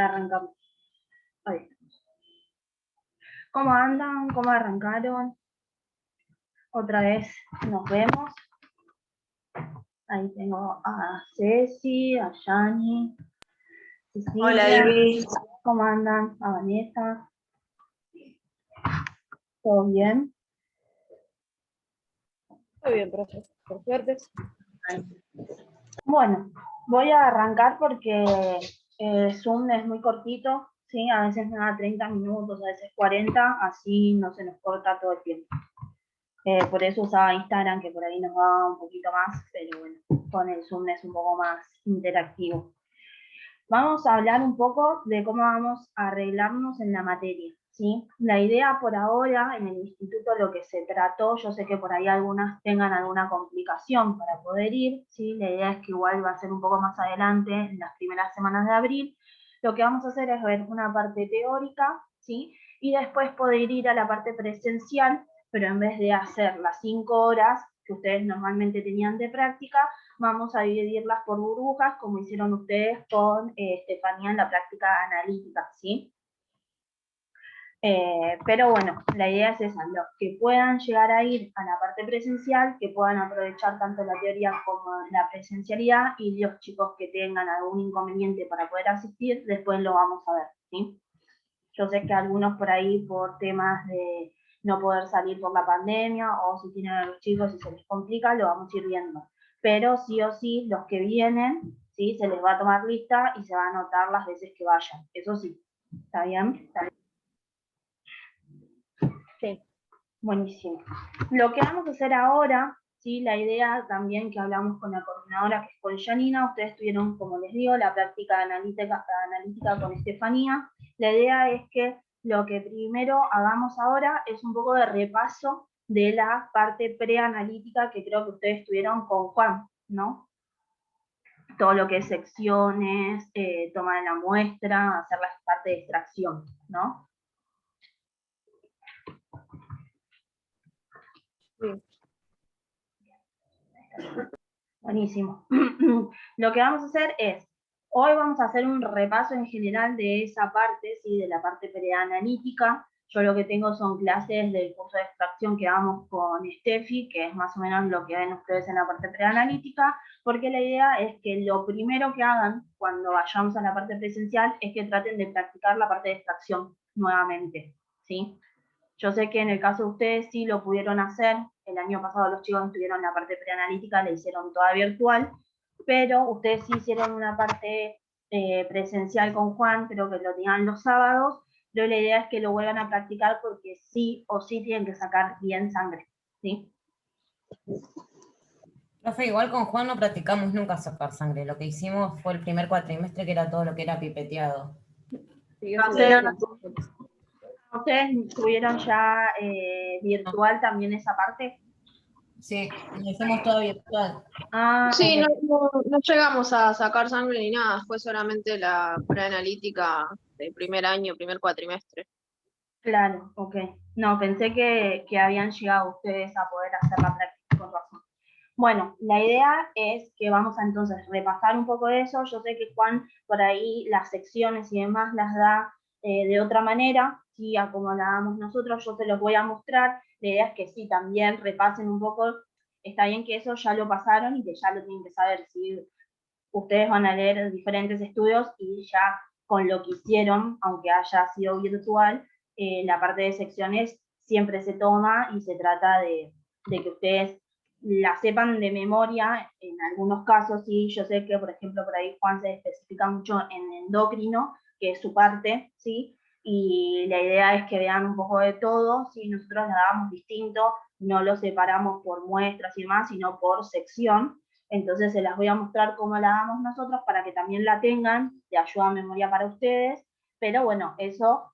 arrancamos. Ahí. ¿Cómo andan? ¿Cómo arrancaron? Otra vez nos vemos. Ahí tengo a Ceci, a Yani, Cecilia. Hola, Ivy. ¿Cómo andan? A Vanessa. ¿Todo bien? Todo bien, profe. Por suerte. Bueno, voy a arrancar porque Zoom es muy cortito, ¿sí? A veces me da 30 minutos, a veces 40, así no se nos corta todo el tiempo. Por eso usaba Instagram, que por ahí nos va un poquito más, pero bueno, con el Zoom es un poco más interactivo. Vamos a hablar un poco de cómo vamos a arreglarnos en la materia, ¿sí? La idea por ahora, en el instituto lo que se trató, yo sé que por ahí algunas tengan alguna complicación para poder ir, ¿sí? La idea es que igual va a ser un poco más adelante, en las primeras semanas de abril. Lo que vamos a hacer es ver una parte teórica, ¿sí? Y después poder ir a la parte presencial, pero en vez de hacer las 5 horas que ustedes normalmente tenían de práctica, vamos a dividirlas por burbujas, como hicieron ustedes con Estefanía en la práctica analítica, ¿sí? Pero bueno, la idea es esa, los que puedan llegar a ir a la parte presencial, que puedan aprovechar tanto la teoría como la presencialidad, y los chicos que tengan algún inconveniente para poder asistir, después lo vamos a ver, ¿sí? Yo sé que algunos por ahí, por temas de no poder salir por la pandemia, o si tienen a los chicos y se les complica, lo vamos a ir viendo. Pero sí o sí, los que vienen, ¿sí? Se les va a tomar lista y se va a anotar las veces que vayan. Eso sí. ¿Está bien? ¿Está bien? Sí. Buenísimo. Lo que vamos a hacer ahora, ¿sí? La idea también que hablamos con la coordinadora, que es con Janina, ustedes tuvieron, como les digo, la práctica analítica con Estefanía. La idea es que lo que primero hagamos ahora es un poco de repaso de la parte preanalítica que creo que ustedes tuvieron con Juan, ¿no? Todo lo que es secciones, toma de la muestra, hacer la parte de extracción, ¿no? Sí. Buenísimo. Lo que vamos a hacer es, hoy vamos a hacer un repaso en general de esa parte, ¿sí? De la parte preanalítica. Yo lo que tengo son clases del curso de extracción que vamos con Steffi, que es más o menos lo que ven ustedes en la parte preanalítica, porque la idea es que lo primero que hagan cuando vayamos a la parte presencial es que traten de practicar la parte de extracción nuevamente, ¿sí? Yo sé que en el caso de ustedes sí lo pudieron hacer. El año pasado los chicos tuvieron la parte preanalítica, la hicieron toda virtual, pero ustedes sí hicieron una parte presencial con Juan, creo que lo tenían los sábados, pero la idea es que lo vuelvan a practicar porque sí o sí tienen que sacar bien sangre, ¿sí? Profe, igual con Juan no practicamos nunca sacar sangre. Lo que hicimos fue el primer cuatrimestre, que era todo lo que era pipeteado. Sí, No eso sé, lo dijimos. ¿ustedes tuvieron ya virtual también esa parte? Sí, lo hicimos todo virtual. Ah, Sí, ok. no llegamos a sacar sangre ni nada, fue solamente la preanalítica del primer año, primer cuatrimestre. Claro, ok. No, pensé que habían llegado ustedes a poder hacer la práctica con razón. Bueno, la idea es que vamos a entonces repasar un poco de eso. Yo sé que Juan por ahí las secciones y demás las da de otra manera, sí, a como la damos nosotros, yo se los voy a mostrar. La idea es que sí, también repasen un poco. Está bien que eso ya lo pasaron y que ya lo tienen que saber. Si ustedes van a leer diferentes estudios y ya con lo que hicieron, aunque haya sido virtual, la parte de secciones siempre se toma y se trata de que ustedes la sepan de memoria. En algunos casos, sí, yo sé que, por ejemplo, por ahí Juan se especifica mucho en endocrino, que es su parte, ¿sí? Y la idea es que vean un poco de todo, ¿sí? Nosotros la damos distinto, no lo separamos por muestras y demás, sino por sección. Entonces se las voy a mostrar cómo la damos nosotros para que también la tengan de ayuda a memoria para ustedes. Pero bueno, eso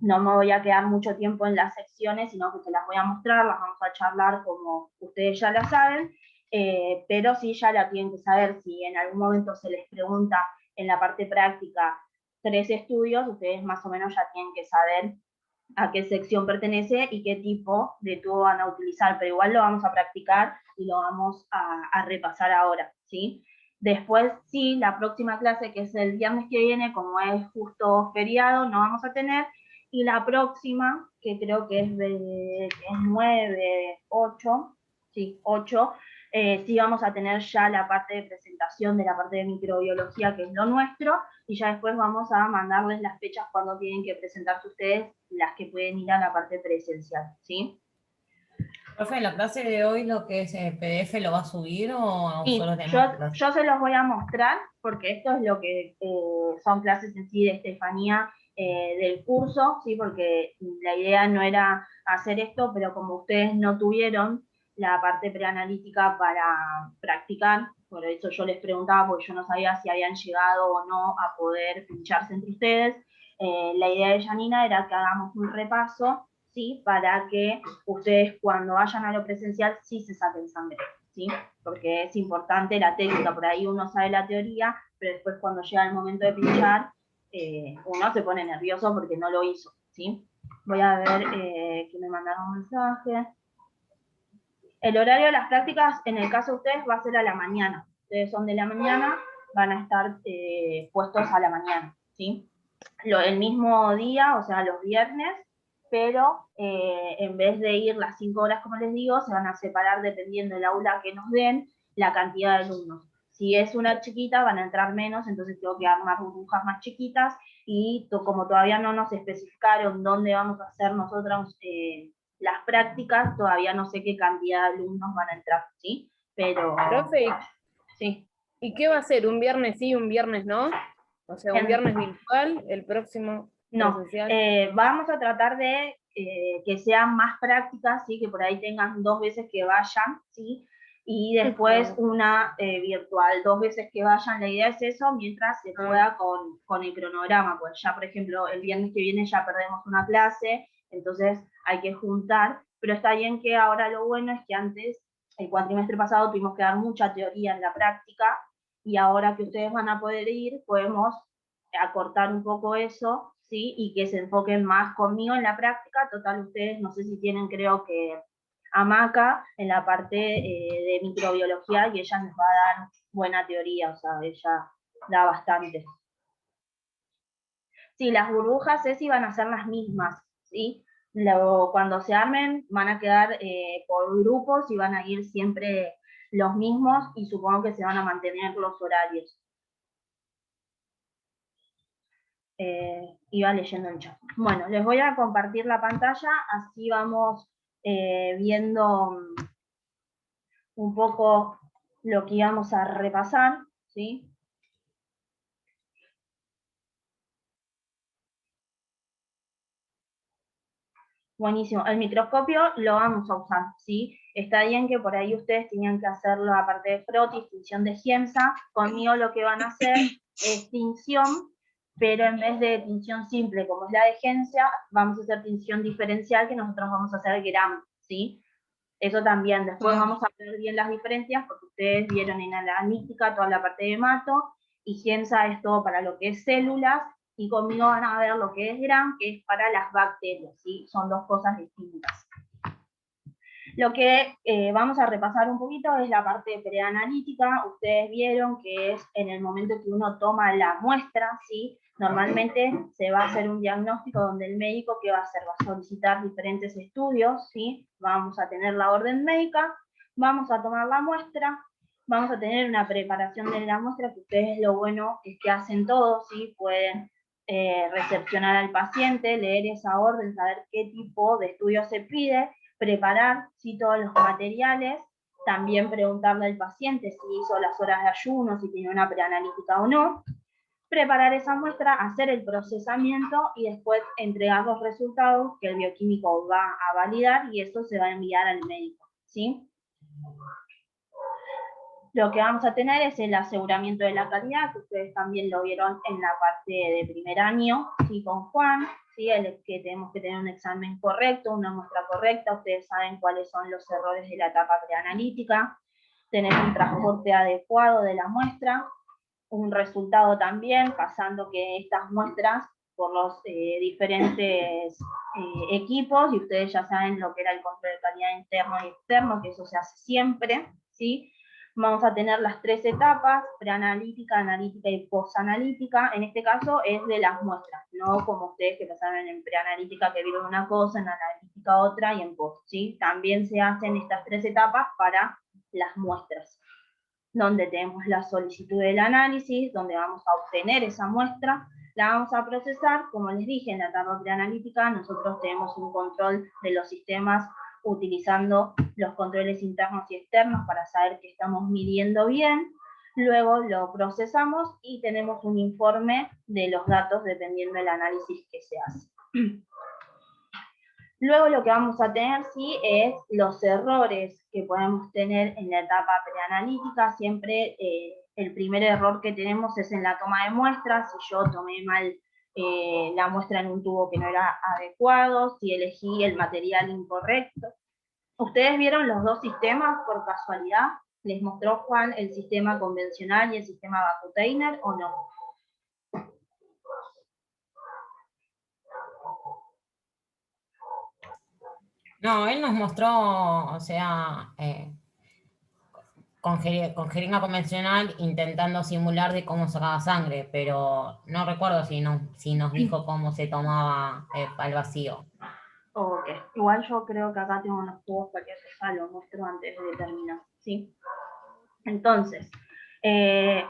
no me voy a quedar mucho tiempo en las secciones, sino que se las voy a mostrar, las vamos a charlar como ustedes ya la saben, pero sí ya la tienen que saber. Si en algún momento se les pregunta en la parte práctica 3 estudios, ustedes más o menos ya tienen que saber a qué sección pertenece y qué tipo de tubo van a utilizar, pero igual lo vamos a practicar y lo vamos a repasar ahora, ¿sí? Después, sí, la próxima clase, que es el viernes que viene, como es justo feriado, no vamos a tener. Y la próxima, que creo que es 9, 8, sí, 8, sí vamos a tener ya la parte de presentación de la parte de microbiología, que es lo nuestro, y ya después vamos a mandarles las fechas cuando tienen que presentarse ustedes, las que pueden ir a la parte presencial, ¿sí? Profe, ¿la clase de hoy lo que es PDF lo va a subir o Sí, solo tenemos que yo se los voy a mostrar, porque esto es lo que son clases en sí de Estefanía del curso, ¿sí? Porque la idea no era hacer esto, pero como ustedes no tuvieron la parte preanalítica para practicar, por eso yo les preguntaba, porque yo no sabía si habían llegado o no a poder pincharse entre ustedes. La idea de Janina era que hagamos un repaso, ¿sí? Para que ustedes cuando vayan a lo presencial sí se saquen sangre, ¿sí? Porque es importante la técnica, por ahí uno sabe la teoría, pero después cuando llega el momento de pinchar, uno se pone nervioso porque no lo hizo, ¿sí? Voy a ver que me mandaron un mensaje. El horario de las prácticas, en el caso de ustedes, va a ser a la mañana. Ustedes son de la mañana, van a estar puestos a la mañana, ¿sí? El mismo día, o sea, los viernes, pero en vez de ir las 5 horas, como les digo, se van a separar dependiendo del aula que nos den, la cantidad de alumnos. Si es una chiquita, van a entrar menos, entonces tengo que armar burbujas más chiquitas, y como todavía no nos especificaron dónde vamos a hacer nosotros las prácticas, todavía no sé qué cantidad de alumnos van a entrar, ¿sí? Pero, Profe, sí. ¿y qué va a ser? ¿Un viernes sí, un viernes no? O sea, un viernes virtual, el próximo No, presencial. vamos a tratar de que sean más prácticas, ¿sí? Que por ahí tengan 2 veces que vayan, ¿sí? Y después una virtual, 2 veces que vayan. La idea es eso, mientras se pueda con el cronograma. Pues ya, por ejemplo, el viernes que viene ya perdemos una clase, entonces hay que juntar. Pero está bien que ahora lo bueno es que antes, el cuatrimestre pasado, tuvimos que dar mucha teoría en la práctica, y ahora que ustedes van a poder ir, podemos acortar un poco eso, ¿sí? Y que se enfoquen más conmigo en la práctica. Total, ustedes, no sé si tienen, creo que a Maca en la parte de microbiología, y ella nos va a dar buena teoría, o sea, ella da bastante. Sí, las burbujas, Ceci, van a ser las mismas, ¿sí? Cuando se armen van a quedar por grupos y van a ir siempre los mismos, y supongo que se van a mantener los horarios. Iba leyendo el chat. Bueno, les voy a compartir la pantalla, así vamos viendo un poco lo que íbamos a repasar, ¿sí? Buenísimo. El microscopio lo vamos a usar, ¿sí? Está bien que por ahí ustedes tenían que hacerlo aparte de frotis, tinción de Giemsa. Conmigo lo que van a hacer es tinción, pero en vez de tinción simple como es la de Giemsa, vamos a hacer tinción diferencial, que nosotros vamos a hacer Gram, ¿sí? Eso también, después vamos a ver bien las diferencias, porque ustedes vieron en la analítica toda la parte de mato, y Giemsa es todo para lo que es células, y conmigo van a ver lo que es Gram, que es para las bacterias, ¿sí? Son 2 cosas distintas. Lo que vamos a repasar un poquito es la parte preanalítica. Ustedes vieron que es en el momento que uno toma la muestra, ¿sí? Normalmente se va a hacer un diagnóstico donde el médico, ¿qué va a hacer? Va a solicitar diferentes estudios, ¿sí? Vamos a tener la orden médica, vamos a tomar la muestra, vamos a tener una preparación de la muestra, que ustedes lo bueno es que hacen todo, ¿sí? Pueden recepcionar al paciente, leer esa orden, saber qué tipo de estudio se pide, preparar, ¿sí? Todos los materiales, también preguntarle al paciente si hizo las horas de ayuno, si tiene una preanalítica o no, preparar esa muestra, hacer el procesamiento y después entregar los resultados que el bioquímico va a validar, y eso se va a enviar al médico, ¿sí? Lo que vamos a tener es el aseguramiento de la calidad, que ustedes también lo vieron en la parte de primer año, ¿sí? Con Juan, ¿sí? El que tenemos que tener un examen correcto, una muestra correcta. Ustedes saben cuáles son los errores de la etapa preanalítica, tener un transporte adecuado de la muestra, un resultado también, pasando que estas muestras por los diferentes equipos, y ustedes ya saben lo que era el control de calidad interno y externo, que eso se hace siempre, ¿sí? Vamos a tener las 3 etapas, preanalítica, analítica y posanalítica. En este caso es de las muestras, no como ustedes que pasaron en preanalítica que vieron una cosa, en analítica otra y en post, ¿sí? También se hacen estas 3 etapas para las muestras, donde tenemos la solicitud del análisis, donde vamos a obtener esa muestra, la vamos a procesar. Como les dije, en la etapa preanalítica nosotros tenemos un control de los sistemas utilizando los controles internos y externos para saber que estamos midiendo bien. Luego lo procesamos y tenemos un informe de los datos dependiendo del análisis que se hace. Luego lo que vamos a tener, sí, es los errores que podemos tener en la etapa preanalítica. Siempre el primer error que tenemos es en la toma de muestras. Si yo tomé mal la muestra en un tubo que no era adecuado, si elegí el material incorrecto. ¿Ustedes vieron los 2 sistemas por casualidad? ¿Les mostró Juan el sistema convencional y el sistema Vacutainer o no? No, él nos mostró, o sea, con jeringa convencional intentando simular de cómo sacaba sangre, pero no recuerdo si nos dijo cómo se tomaba al vacío. Ok, igual yo creo que acá tengo unos tubos para que ya lo muestro antes de terminar, ¿sí? Entonces,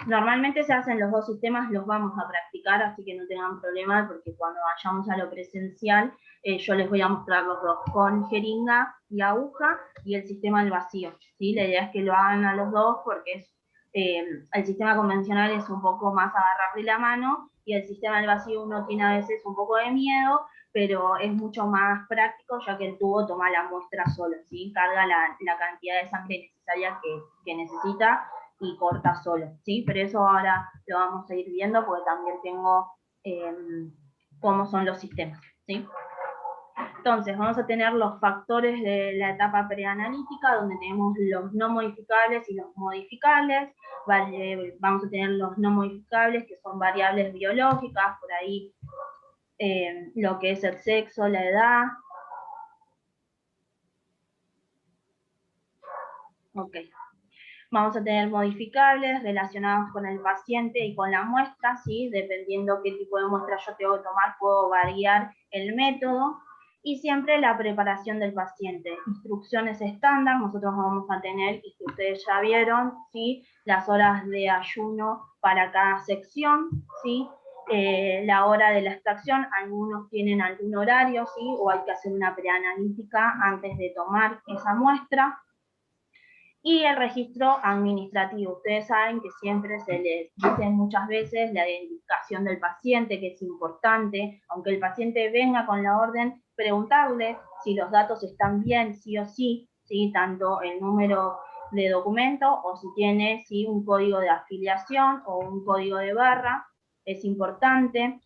normalmente se hacen los 2 sistemas, los vamos a practicar, así que no tengan problema, porque cuando vayamos a lo presencial, yo les voy a mostrar los 2, con jeringa y aguja, y el sistema al vacío, ¿sí? La idea es que lo hagan a los 2, porque el sistema convencional es un poco más agarrarle la mano, y el sistema al vacío uno tiene a veces un poco de miedo, pero es mucho más práctico, ya que el tubo toma la muestra solo, ¿sí? Carga la cantidad de sangre necesaria que necesita y corta solo, ¿sí? Pero eso ahora lo vamos a ir viendo, porque también tengo cómo son los sistemas, ¿sí? Entonces, vamos a tener los factores de la etapa preanalítica, donde tenemos los no modificables y los modificables. Vamos a tener los no modificables, que son variables biológicas, por ahí lo que es el sexo, la edad. Ok. Vamos a tener modificables relacionados con el paciente y con la muestra, ¿sí? Dependiendo qué tipo de muestra yo tengo que tomar, puedo variar el método. Y siempre la preparación del paciente. Instrucciones estándar, nosotros vamos a tener, y que ustedes ya vieron, ¿sí? Las horas de ayuno para cada sección, ¿sí? La hora de la extracción, algunos tienen algún horario, ¿sí? O hay que hacer una preanalítica antes de tomar esa muestra. Y el registro administrativo. Ustedes saben que siempre se les dice muchas veces la identificación del paciente, que es importante, aunque el paciente venga con la orden, preguntarle si los datos están bien, sí o sí, ¿sí? Tanto el número de documento o si tiene ¿sí? un código de afiliación o un código de barra, es importante.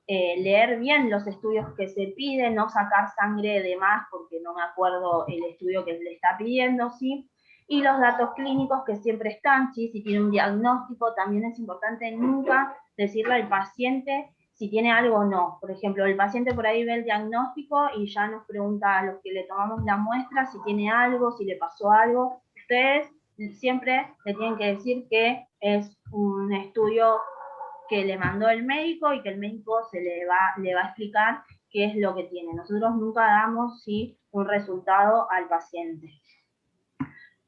Leer bien los estudios que se piden, no sacar sangre de más porque no me acuerdo el estudio que le está pidiendo, ¿sí? Y los datos clínicos que siempre están, ¿sí? Si tiene un diagnóstico, también es importante nunca decirle al paciente si tiene algo o no. Por ejemplo, el paciente por ahí ve el diagnóstico y ya nos pregunta a los que le tomamos la muestra si tiene algo, si le pasó algo. Ustedes siempre le tienen que decir que es un estudio que le mandó el médico y que el médico le va a explicar qué es lo que tiene. Nosotros nunca damos ¿sí? un resultado al paciente.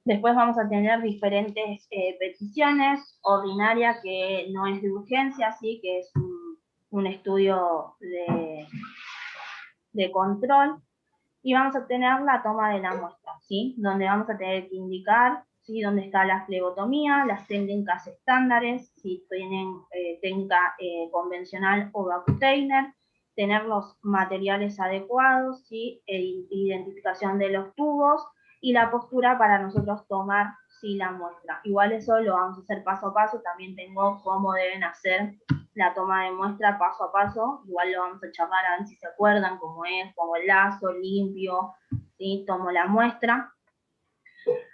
Después vamos a tener diferentes peticiones, ordinaria que no es de urgencia, ¿sí? Que es un estudio de control, y vamos a tener la toma de la muestra, ¿sí? Donde vamos a tener que indicar ¿sí? dónde está la flebotomía, las técnicas estándares, si tienen técnica convencional o Vacutainer, tener los materiales adecuados, ¿sí? Identificación de los tubos, y la postura para nosotros tomar ¿sí? la muestra. Igual eso lo vamos a hacer paso a paso, también tengo cómo deben hacer la toma de muestra paso a paso, igual lo vamos a charlar a ver si se acuerdan cómo es, pongo el lazo, limpio, ¿sí? Tomo la muestra.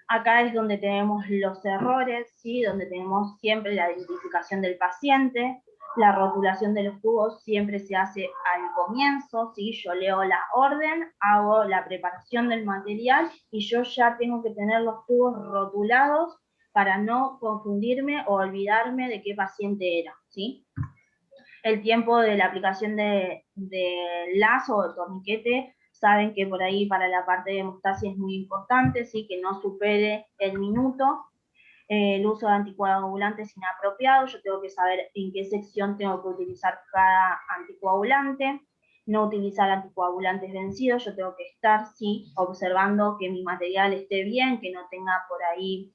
Acá es donde tenemos los errores, ¿sí? Donde tenemos siempre la identificación del paciente. La rotulación de los tubos siempre se hace al comienzo, ¿sí? Yo leo la orden, hago la preparación del material y yo ya tengo que tener los tubos rotulados para no confundirme o olvidarme de qué paciente era, ¿sí? El tiempo de la aplicación de lazo o torniquete, saben que por ahí para la parte de hemostasia es muy importante, ¿sí? Que no supere el minuto. El uso de anticoagulantes inapropiados, yo tengo que saber en qué sección tengo que utilizar cada anticoagulante. No utilizar anticoagulantes vencidos, yo tengo que estar, sí, observando que mi material esté bien, que no tenga por ahí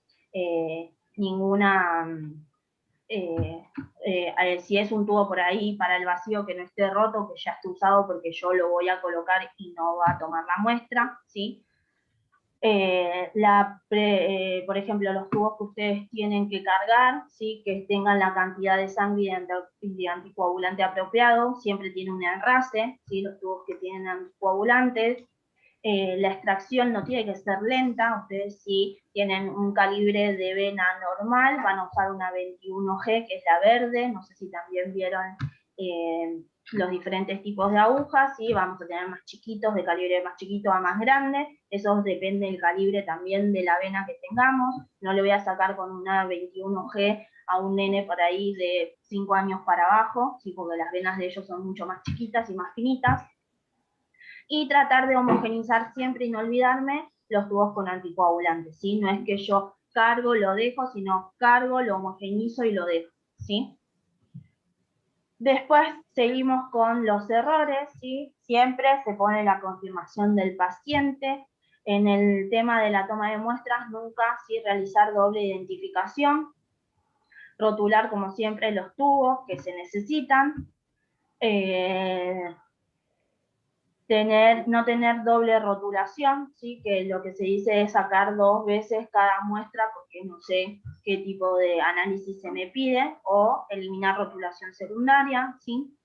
ninguna... si es un tubo por ahí para el vacío que no esté roto, que ya esté usado porque yo lo voy a colocar y no va a tomar la muestra, ¿sí? Por ejemplo, los tubos que ustedes tienen que cargar, ¿sí? Que tengan la cantidad de sangre y de anticoagulante apropiado, siempre tiene un enrase, ¿sí? Los tubos que tienen anticoagulantes. La extracción no tiene que ser lenta, ustedes si tienen un calibre de vena normal van a usar una 21G, que es la verde, no sé si también vieron los diferentes tipos de agujas, ¿sí? Vamos a tener más chiquitos, de calibre más chiquito a más grande, eso depende del calibre también de la vena que tengamos, no le voy a sacar con una 21G a un nene por ahí de 5 años para abajo, ¿sí? Porque las venas de ellos son mucho más chiquitas y más finitas, y tratar de homogeneizar siempre y no olvidarme los tubos con anticoagulantes, ¿sí? No es que yo cargo, lo dejo, sino cargo, lo homogeneizo y lo dejo, ¿sí? Después seguimos con los errores, ¿sí? Siempre se pone la confirmación del paciente. En el tema de la toma de muestras, nunca ¿sí? Realizar doble identificación. Rotular, como siempre, los tubos que se necesitan. No tener doble rotulación, ¿sí? Que lo que se dice es sacar 2 veces cada muestra porque no sé qué tipo de análisis se me pide, o eliminar rotulación secundaria, ¿sí?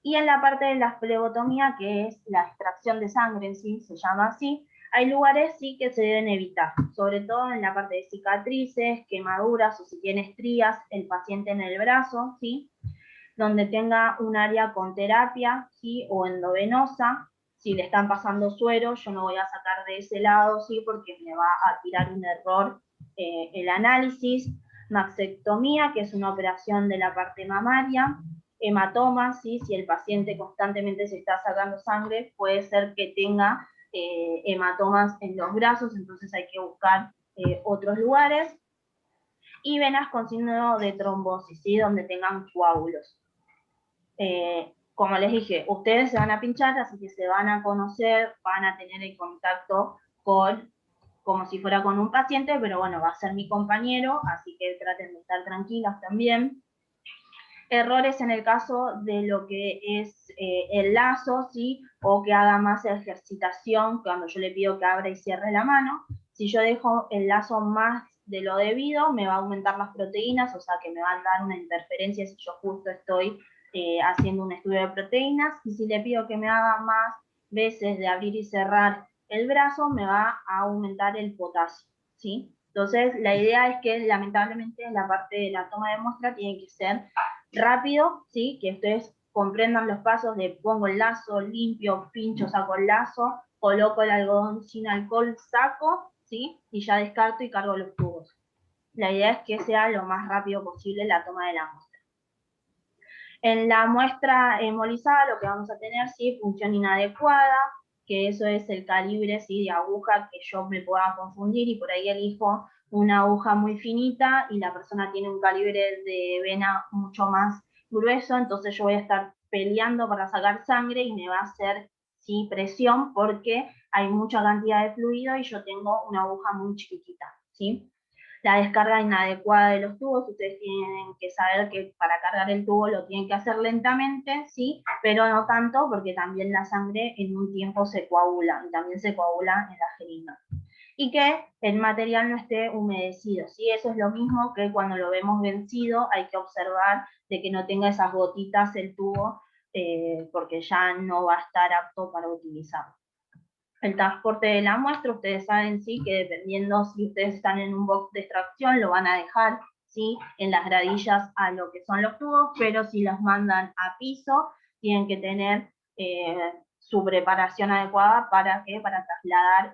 Y en la parte de la flebotomía, que es la extracción de sangre en sí, se llama así, hay lugares sí que se deben evitar, sobre todo en la parte de cicatrices, quemaduras o si tiene estrías el paciente en el brazo, ¿sí? Donde tenga un área con terapia, ¿sí? O endovenosa. Si le están pasando suero, yo no voy a sacar de ese lado, ¿sí? Porque me va a tirar un error el análisis. Maxectomía, que es una operación de la parte mamaria. Hematomas, ¿sí? Si el paciente constantemente se está sacando sangre, puede ser que tenga hematomas en los brazos, entonces hay que buscar otros lugares. Y venas con signo de trombosis, ¿sí? Donde tengan coágulos. Como les dije, ustedes se van a pinchar, así que se van a conocer, van a tener el contacto como si fuera con un paciente, pero bueno, va a ser mi compañero, así que traten de estar tranquilas también. Errores en el caso de lo que es el lazo, ¿sí? O que haga más ejercitación, cuando yo le pido que abra y cierre la mano. Si yo dejo el lazo más de lo debido, me va a aumentar las proteínas, o sea que me va a dar una interferencia si yo justo estoy haciendo un estudio de proteínas, y si le pido que me haga más veces de abrir y cerrar el brazo, me va a aumentar el potasio, ¿sí? Entonces, la idea es que lamentablemente la parte de la toma de muestra tiene que ser rápido, ¿sí? Que ustedes comprendan los pasos de pongo el lazo, limpio, pincho, saco el lazo, coloco el algodón sin alcohol, saco, ¿sí? Y ya descarto y cargo los tubos. La idea es que sea lo más rápido posible la toma de la muestra. En la muestra hemolizada lo que vamos a tener, ¿sí? Función inadecuada, que eso es el calibre, ¿sí? De aguja que yo me pueda confundir y por ahí elijo una aguja muy finita y la persona tiene un calibre de vena mucho más grueso, entonces yo voy a estar peleando para sacar sangre y me va a hacer, ¿sí? Presión porque hay mucha cantidad de fluido y yo tengo una aguja muy chiquitita, ¿sí? La descarga inadecuada de los tubos, ustedes tienen que saber que para cargar el tubo lo tienen que hacer lentamente, sí, pero no tanto porque también la sangre en un tiempo se coagula y también se coagula en la jeringa. Y que el material no esté humedecido, ¿sí? Eso es lo mismo que cuando lo vemos vencido, hay que observar de que no tenga esas gotitas el tubo, porque ya no va a estar apto para utilizarlo. El transporte de la muestra, ustedes saben, sí, que dependiendo si ustedes están en un box de extracción, lo van a dejar, sí, en las gradillas a lo que son los tubos, pero si los mandan a piso, tienen que tener su preparación adecuada para trasladar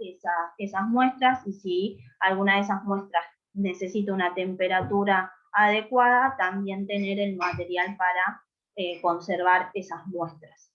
esas muestras, y si alguna de esas muestras necesita una temperatura adecuada, también tener el material para conservar esas muestras.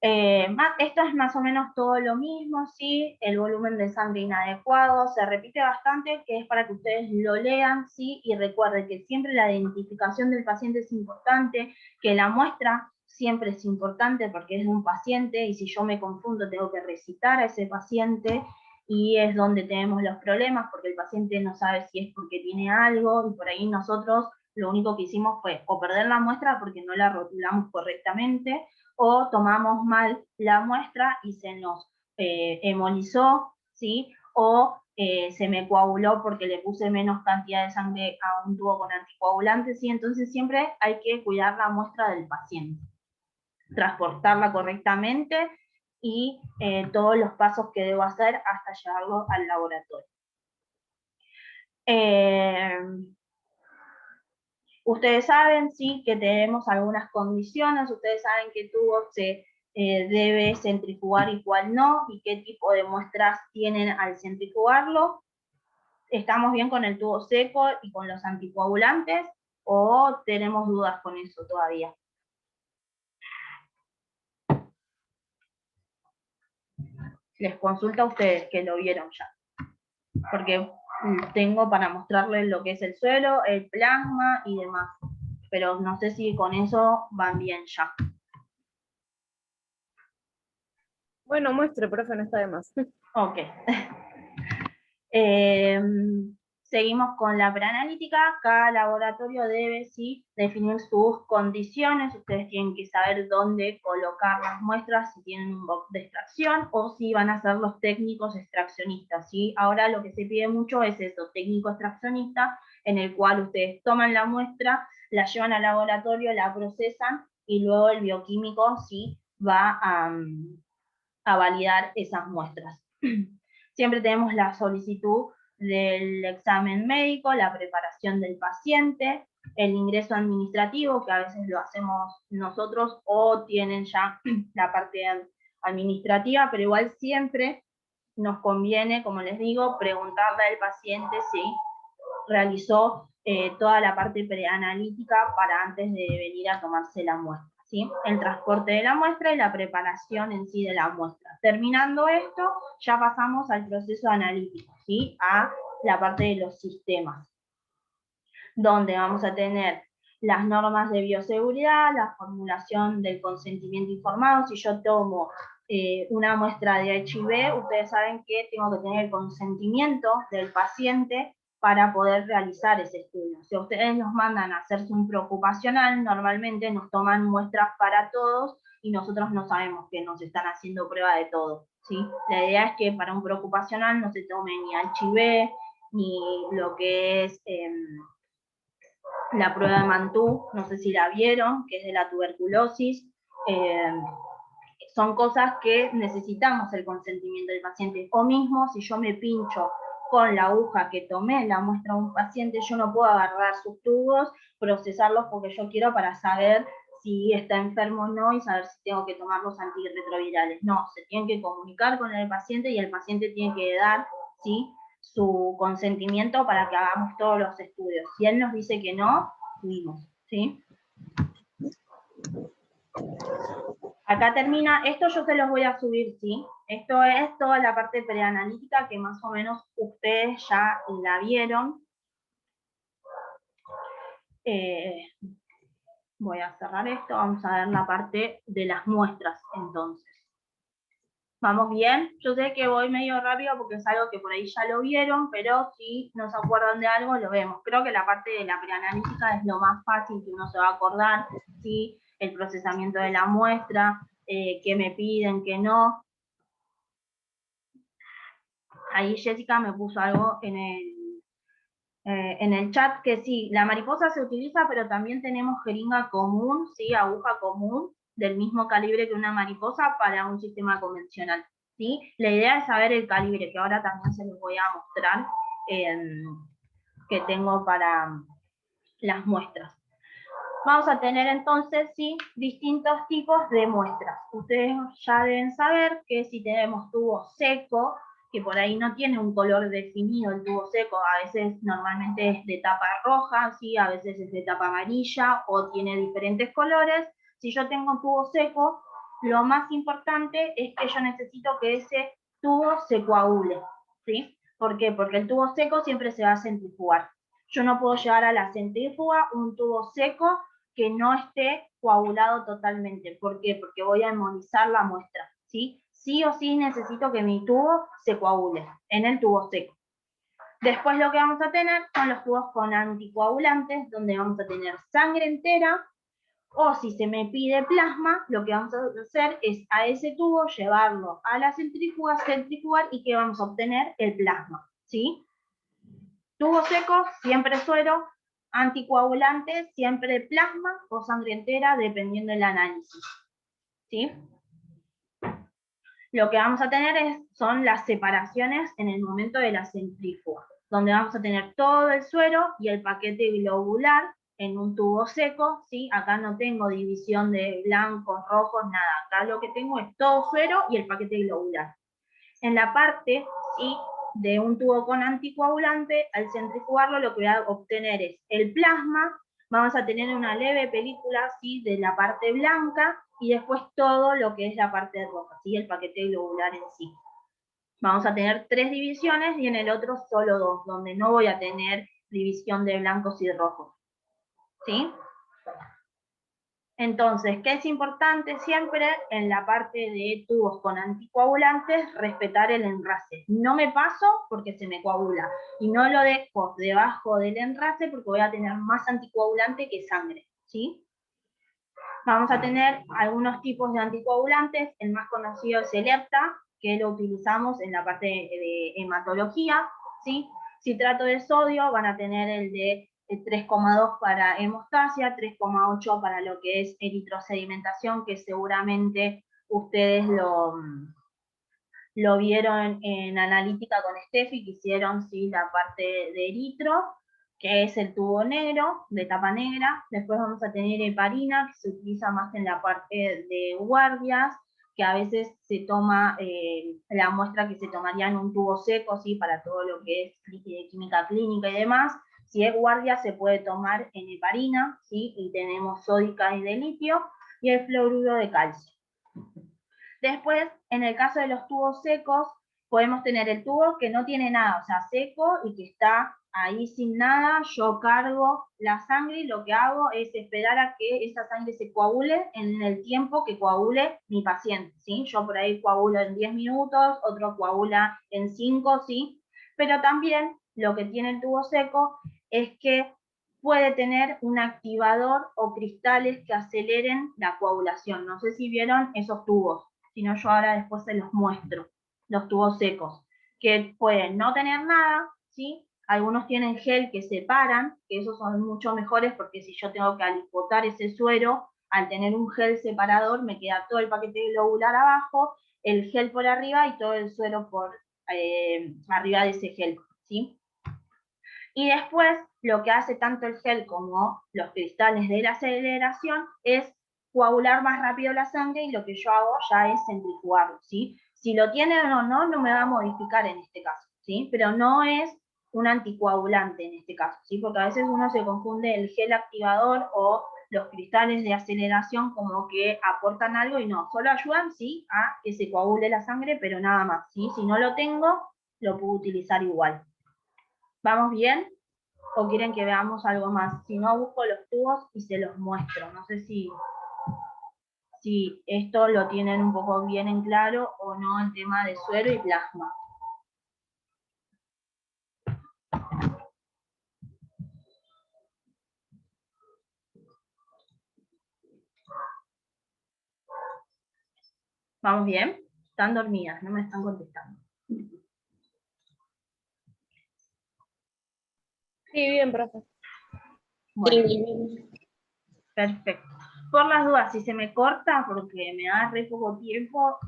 Esto es más o menos todo lo mismo, ¿sí? El volumen de sangre inadecuado, se repite bastante, que es para que ustedes lo lean, ¿sí? Y recuerden que siempre la identificación del paciente es importante, que la muestra siempre es importante porque es de un paciente, y si yo me confundo tengo que recitar a ese paciente, y es donde tenemos los problemas, porque el paciente no sabe si es porque tiene algo, y por ahí nosotros lo único que hicimos fue o perder la muestra porque no la rotulamos correctamente, o tomamos mal la muestra y se nos hemolizó, ¿sí? O se me coaguló porque le puse menos cantidad de sangre a un tubo con anticoagulantes, ¿sí? Entonces siempre hay que cuidar la muestra del paciente, transportarla correctamente y todos los pasos que debo hacer hasta llevarlo al laboratorio. Ustedes saben, sí, que tenemos algunas condiciones, ustedes saben qué tubo se debe centrifugar y cuál no, y qué tipo de muestras tienen al centrifugarlo. ¿Estamos bien con el tubo seco y con los anticoagulantes? ¿O tenemos dudas con eso todavía? Les consulto a ustedes que lo vieron ya. Porque tengo para mostrarles lo que es el suelo, el plasma y demás. Pero no sé si con eso van bien ya. Bueno, muestre, profe, no está de más. Ok. Seguimos con la preanalítica. Cada laboratorio debe, sí, definir sus condiciones. Ustedes tienen que saber dónde colocar las muestras, si tienen un box de extracción o si van a ser los técnicos extraccionistas, ¿sí? Ahora lo que se pide mucho es eso, técnico extraccionista, en el cual ustedes toman la muestra, la llevan al laboratorio, la procesan y luego el bioquímico, sí, va a validar esas muestras. Siempre tenemos la solicitud del examen médico, la preparación del paciente, el ingreso administrativo, que a veces lo hacemos nosotros o tienen ya la parte administrativa, pero igual siempre nos conviene, como les digo, preguntarle al paciente si realizó toda la parte preanalítica para antes de venir a tomarse la muestra, ¿sí? El transporte de la muestra y la preparación en sí de la muestra. Terminando esto, ya pasamos al proceso analítico, ¿sí? A la parte de los sistemas, donde vamos a tener las normas de bioseguridad, la formulación del consentimiento informado. Si yo tomo una muestra de HIV, ustedes saben que tengo que tener el consentimiento del paciente para poder realizar ese estudio. Si ustedes nos mandan a hacerse un preocupacional, normalmente nos toman muestras para todos y nosotros no sabemos que nos están haciendo prueba de todo, ¿sí? La idea es que para un preocupacional no se tome ni HIV, ni lo que es la prueba de Mantú, no sé si la vieron, que es de la tuberculosis. Son cosas que necesitamos el consentimiento del paciente. O mismo, si yo me pincho con la aguja que tomé la muestra de un paciente, yo no puedo agarrar sus tubos, procesarlos porque yo quiero para saber si está enfermo o no y saber si tengo que tomar los antirretrovirales. No, se tienen que comunicar con el paciente y el paciente tiene que dar, ¿sí?, su consentimiento para que hagamos todos los estudios. Si él nos dice que no, fuimos, ¿sí? Acá termina, esto yo se los voy a subir, ¿sí? Esto es toda la parte preanalítica que más o menos ustedes ya la vieron. Voy a cerrar esto, vamos a ver la parte de las muestras entonces. ¿Vamos bien? Yo sé que voy medio rápido porque es algo que por ahí ya lo vieron, pero si no se acuerdan de algo, lo vemos. Creo que la parte de la preanalítica es lo más fácil que uno se va a acordar, ¿sí? El procesamiento de la muestra, qué me piden, qué no. Ahí Jessica me puso algo en el chat que sí, la mariposa se utiliza, pero también tenemos jeringa común, ¿sí? Aguja común, del mismo calibre que una mariposa para un sistema convencional, ¿sí? La idea es saber el calibre, que ahora también se los voy a mostrar, que tengo para las muestras. Vamos a tener entonces, sí, distintos tipos de muestras. Ustedes ya deben saber que si tenemos tubo seco, que por ahí no tiene un color definido el tubo seco, a veces normalmente es de tapa roja, ¿sí? A veces es de tapa amarilla o tiene diferentes colores. Si yo tengo un tubo seco, lo más importante es que yo necesito que ese tubo se coagule, ¿sí? ¿Por qué? Porque el tubo seco siempre se va a centrifugar. Yo no puedo llevar a la centrífuga un tubo seco que no esté coagulado totalmente. ¿Por qué? Porque voy a hemonizar la muestra, ¿sí? Sí o sí necesito que mi tubo se coagule en el tubo seco. Después lo que vamos a tener son los tubos con anticoagulantes, donde vamos a tener sangre entera, o si se me pide plasma, lo que vamos a hacer es a ese tubo llevarlo a la centrífuga, centrifugar, y que vamos a obtener el plasma, ¿sí? Tubo seco, siempre suero, anticoagulante, siempre plasma o sangre entera, dependiendo del análisis, ¿sí? Lo que vamos a tener son las separaciones en el momento de la centrífuga, donde vamos a tener todo el suero y el paquete globular en un tubo seco, ¿sí? Acá no tengo división de blancos, rojos, nada. Acá lo que tengo es todo suero y el paquete globular. En la parte, ¿sí?, de un tubo con anticoagulante, al centrifugarlo lo que voy a obtener es el plasma. Vamos a tener una leve película, ¿sí?, de la parte blanca, y después todo lo que es la parte roja, ¿sí?, el paquete globular en sí. Vamos a tener 3 divisiones y en el otro solo 2, donde no voy a tener división de blancos y rojos, ¿sí? Entonces, ¿qué es importante siempre en la parte de tubos con anticoagulantes? Respetar el enrase. No me paso porque se me coagula, y no lo dejo debajo del enrase porque voy a tener más anticoagulante que sangre, ¿sí? Vamos a tener algunos tipos de anticoagulantes. El más conocido es el EPTA, que lo utilizamos en la parte de hematología, ¿sí? Citrato de sodio, van a tener el de 3,2 para hemostasia, 3,8 para lo que es eritrosedimentación, que seguramente ustedes lo vieron en analítica con Steffi, que hicieron, ¿sí?, la parte de eritro, que es el tubo negro, de tapa negra. Después vamos a tener heparina, que se utiliza más en la parte de guardias, que a veces se toma la muestra que se tomaría en un tubo seco, ¿sí?, para todo lo que es química clínica y demás. Si es guardia, se puede tomar en heparina, ¿sí?, y tenemos sódica y de litio, y el fluoruro de calcio. Después, en el caso de los tubos secos, podemos tener el tubo que no tiene nada, o sea, seco y que está ahí sin nada. Yo cargo la sangre y lo que hago es esperar a que esa sangre se coagule en el tiempo que coagule mi paciente, ¿sí? Yo por ahí coagulo en 10 minutos, otro coagula en 5, ¿sí? Pero también lo que tiene el tubo seco es que puede tener un activador o cristales que aceleren la coagulación. No sé si vieron esos tubos, si no yo ahora después se los muestro, los tubos secos, que pueden no tener nada, ¿sí? Algunos tienen gel que separan, que esos son mucho mejores porque si yo tengo que alipotar ese suero, al tener un gel separador me queda todo el paquete globular abajo, el gel por arriba y todo el suero por arriba de ese gel, ¿sí? Y después, lo que hace tanto el gel como los cristales de la aceleración es coagular más rápido la sangre, y lo que yo hago ya es centrifugarlo, ¿sí? Si lo tiene o no, no me va a modificar en este caso, ¿sí? Pero no es un anticoagulante en este caso, ¿sí? Porque a veces uno se confunde el gel activador o los cristales de aceleración como que aportan algo, y no, solo ayudan, ¿sí?, a que se coagule la sangre, pero nada más, ¿sí? Si no lo tengo, lo puedo utilizar igual. ¿Vamos bien? ¿O quieren que veamos algo más? Si no, busco los tubos y se los muestro. No sé si esto lo tienen un poco bien en claro o no, el tema de suero y plasma. ¿Vamos bien? Están dormidas, no me están contestando. Sí, bien, profe. Bueno, perfecto. Por las dudas, si se me corta, porque me da re poco tiempo,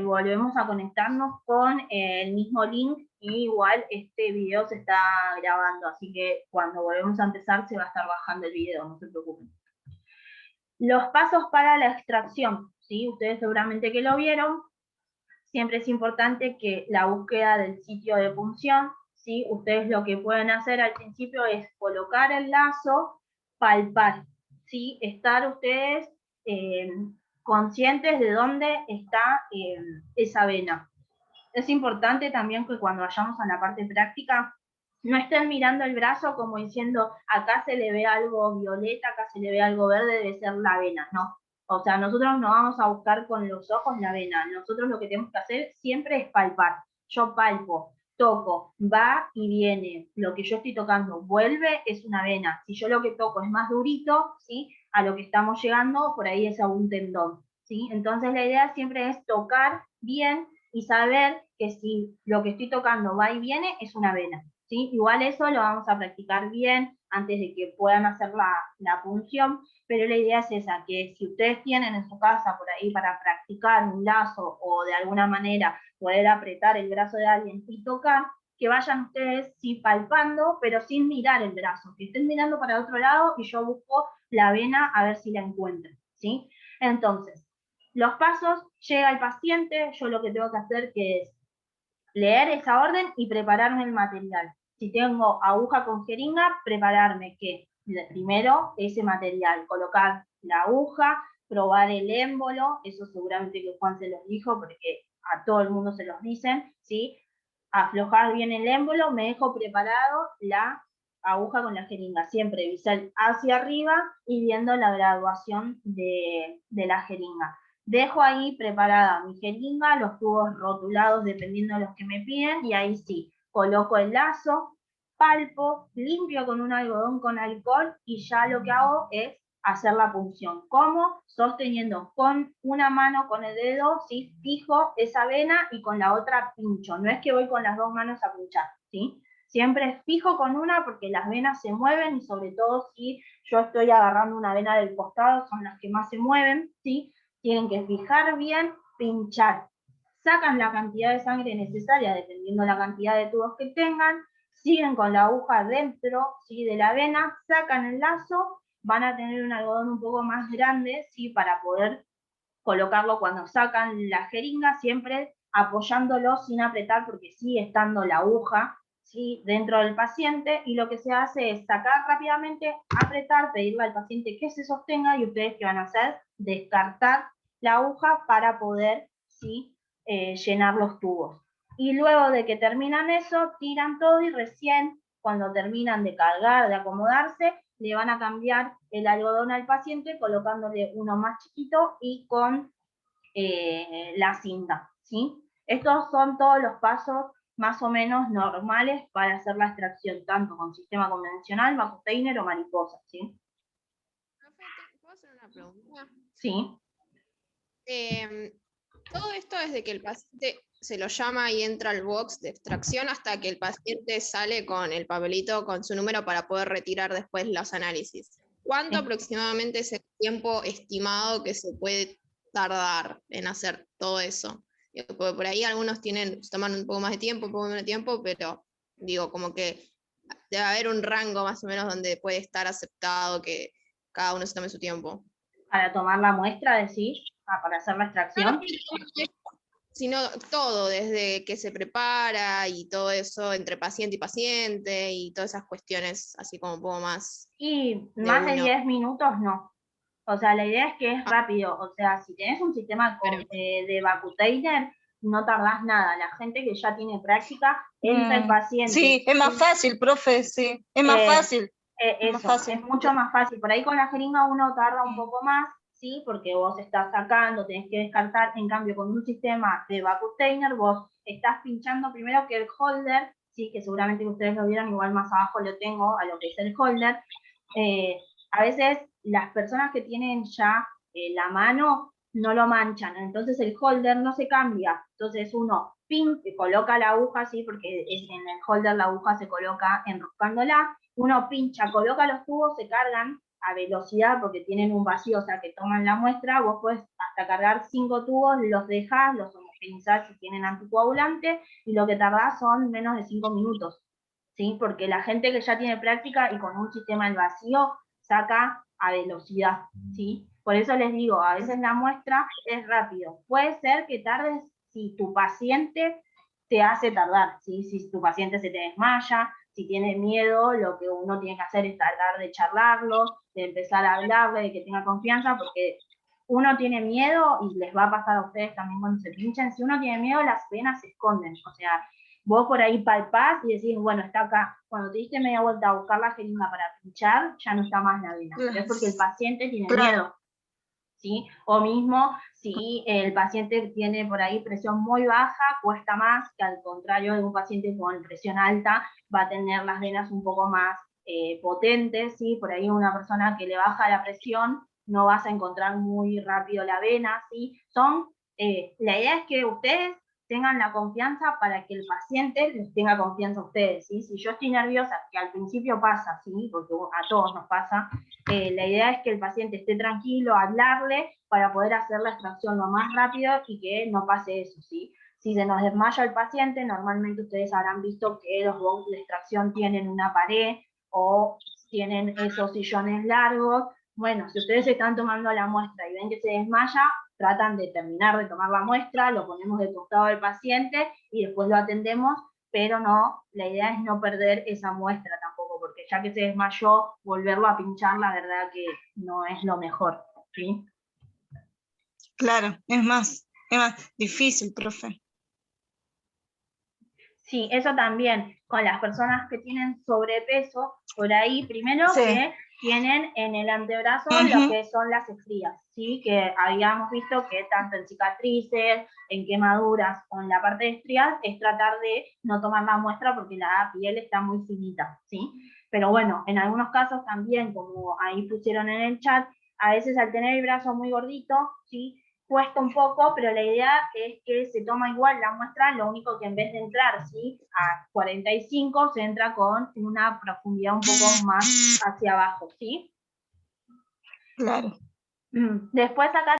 volvemos a conectarnos con el mismo link, y igual este video se está grabando, así que cuando volvemos a empezar se va a estar bajando el video, no se preocupen. Los pasos para la extracción, ¿sí? Ustedes seguramente que lo vieron. siempre es importante que la búsqueda del sitio de punción, ¿sí? Ustedes lo que pueden hacer al principio es colocar el lazo, palpar, ¿sí? Estar ustedes conscientes de dónde está esa vena. Es importante también que cuando vayamos a la parte práctica, no estén mirando el brazo como diciendo, acá se le ve algo violeta, acá se le ve algo verde, debe ser la vena, no. O sea, nosotros no vamos a buscar con los ojos la vena, nosotros lo que tenemos que hacer siempre es palpar. Yo palpo, toco, va y viene, lo que yo estoy tocando vuelve, es una vena. Si yo lo que toco es más durito, ¿sí? A lo que estamos llegando, por ahí es a un tendón, ¿sí? Entonces la idea siempre es tocar bien y saber que si lo que estoy tocando va y viene, es una vena, ¿sí? Igual eso lo vamos a practicar bien antes de que puedan hacer la punción, pero la idea es esa, que si ustedes tienen en su casa por ahí para practicar un lazo o de alguna manera poder apretar el brazo de alguien y tocar, que vayan ustedes sí palpando, pero sin mirar el brazo, que estén mirando para otro lado y yo busco la vena a ver si la encuentro, ¿sí? Entonces, los pasos, llega el paciente, yo lo que tengo que hacer que es leer esa orden y prepararme el material. Si tengo aguja con jeringa, prepararme que primero ese material, colocar la aguja, probar el émbolo, eso seguramente que Juan se los dijo porque a todo el mundo se los dicen, ¿sí? Aflojar bien el émbolo, me dejo preparado la aguja con la jeringa, siempre bisel hacia arriba y viendo la graduación de la jeringa. Dejo ahí preparada mi jeringa, los tubos rotulados dependiendo de los que me piden, y ahí sí, coloco el lazo, palpo, limpio con un algodón con alcohol y ya lo que hago es hacer la punción. ¿Cómo? Sosteniendo con una mano, con el dedo, ¿sí? Fijo esa vena y con la otra pincho. No es que voy con las dos manos a pinchar, ¿sí? Siempre fijo con una porque las venas se mueven y sobre todo si yo estoy agarrando una vena del costado, son las que más se mueven, ¿sí? Tienen que fijar bien, pinchar. Sacan la cantidad de sangre necesaria dependiendo de la cantidad de tubos que tengan, siguen con la aguja dentro, ¿sí? De la vena, sacan el lazo, van a tener un algodón un poco más grande, ¿sí? Para poder colocarlo cuando sacan la jeringa, siempre apoyándolo sin apretar porque sigue estando la aguja, ¿sí? Dentro del paciente, y lo que se hace es sacar rápidamente, apretar, pedirle al paciente que se sostenga y ustedes qué van a hacer, descartar la aguja para poder, ¿sí? Llenar los tubos. Y luego de que terminan eso, tiran todo y recién cuando terminan de cargar, de acomodarse, le van a cambiar el algodón al paciente colocándole uno más chiquito y con la cinta, ¿sí? Estos son todos los pasos más o menos normales para hacer la extracción, tanto con sistema convencional, Macusteiner o mariposa, ¿sí? ¿Puedo hacer una pregunta? Sí. Todo esto desde que el paciente se lo llama y entra al box de extracción hasta que el paciente sale con el papelito con su número para poder retirar después los análisis. ¿Cuánto aproximadamente es el tiempo estimado que se puede tardar en hacer todo eso? Porque por ahí algunos toman un poco más de tiempo, un poco menos de tiempo, pero digo, como que debe haber un rango más o menos donde puede estar aceptado que cada uno se tome su tiempo. Para tomar la muestra, decís, para hacer la extracción. Sino todo, desde que se prepara y todo eso entre paciente y paciente y todas esas cuestiones así como un poco más. Y más de 10 minutos no. O sea, la idea es que es rápido. O sea, si tenés un sistema de Vacutainer, no tardás nada. La gente que ya tiene práctica, entra el paciente. Sí, es más fácil, profe, sí. Es más fácil. Es mucho más fácil. Por ahí con la jeringa uno tarda un poco más, ¿sí? Porque vos estás sacando, tenés que descartar. En cambio, con un sistema de Vacutainer, vos estás pinchando primero que el holder, ¿sí? Que seguramente ustedes lo vieron, igual más abajo lo tengo a lo que es el holder. A veces las personas que tienen ya la mano no lo manchan, entonces el holder no se cambia. Entonces uno coloca la aguja, ¿sí? Porque en el holder la aguja se coloca enroscándola, uno pincha, coloca los tubos, se cargan a velocidad porque tienen un vacío, o sea que toman la muestra, vos podés hasta cargar 5 tubos, los dejás, los homogenizás si tienen anticoagulante, y lo que tardás son menos de 5 minutos, ¿sí? Porque la gente que ya tiene práctica y con un sistema al vacío saca a velocidad, ¿sí? Por eso les digo, a veces la muestra es rápido. Puede ser que tardes si tu paciente te hace tardar, ¿sí? Si tu paciente se te desmaya, si tiene miedo, lo que uno tiene que hacer es tratar de charlarlo, de empezar a hablarle, de que tenga confianza, porque uno tiene miedo, y les va a pasar a ustedes también cuando se pinchan, si uno tiene miedo, las venas se esconden, o sea, vos por ahí palpás y decís, bueno, está acá. Cuando te diste media vuelta a buscar la jeringa para pinchar, ya no está más la vena, pero es porque el paciente tiene miedo, ¿sí? O mismo, si el paciente tiene por ahí presión muy baja, cuesta más, que al contrario de un paciente con presión alta, va a tener las venas un poco más potentes, ¿sí? Por ahí una persona que le baja la presión, no vas a encontrar muy rápido la vena, ¿sí? La idea es que ustedes tengan la confianza para que el paciente les tenga confianza a ustedes, ¿sí? Si yo estoy nerviosa, que al principio pasa, ¿sí? Porque a todos nos pasa, la idea es que el paciente esté tranquilo, hablarle para poder hacer la extracción lo más rápido y que no pase eso, ¿sí? Si se nos desmaya el paciente, normalmente ustedes habrán visto que los box de extracción tienen una pared o tienen esos sillones largos. Bueno, si ustedes están tomando la muestra y ven que se desmaya, tratan de terminar de tomar la muestra, lo ponemos del costado del paciente y después lo atendemos, pero no, la idea es no perder esa muestra tampoco, porque ya que se desmayó, volverlo a pinchar, la verdad que no es lo mejor, ¿sí? Claro, es más difícil, profe. Sí, eso también, con las personas que tienen sobrepeso, por ahí, primero Sí. que tienen en el antebrazo lo que son las estrías, ¿sí? Que habíamos visto que tanto en cicatrices, en quemaduras o en la parte de estrías, es tratar de no tomar la muestra porque la piel está muy finita, ¿sí? Pero bueno, en algunos casos también, como ahí pusieron en el chat, a veces al tener el brazo muy gordito, ¿sí? Cuesta un poco, pero la idea es que se toma igual la muestra, lo único que en vez de entrar, ¿sí?, a 45, se entra con una profundidad un poco más hacia abajo, ¿sí? Claro. Después acá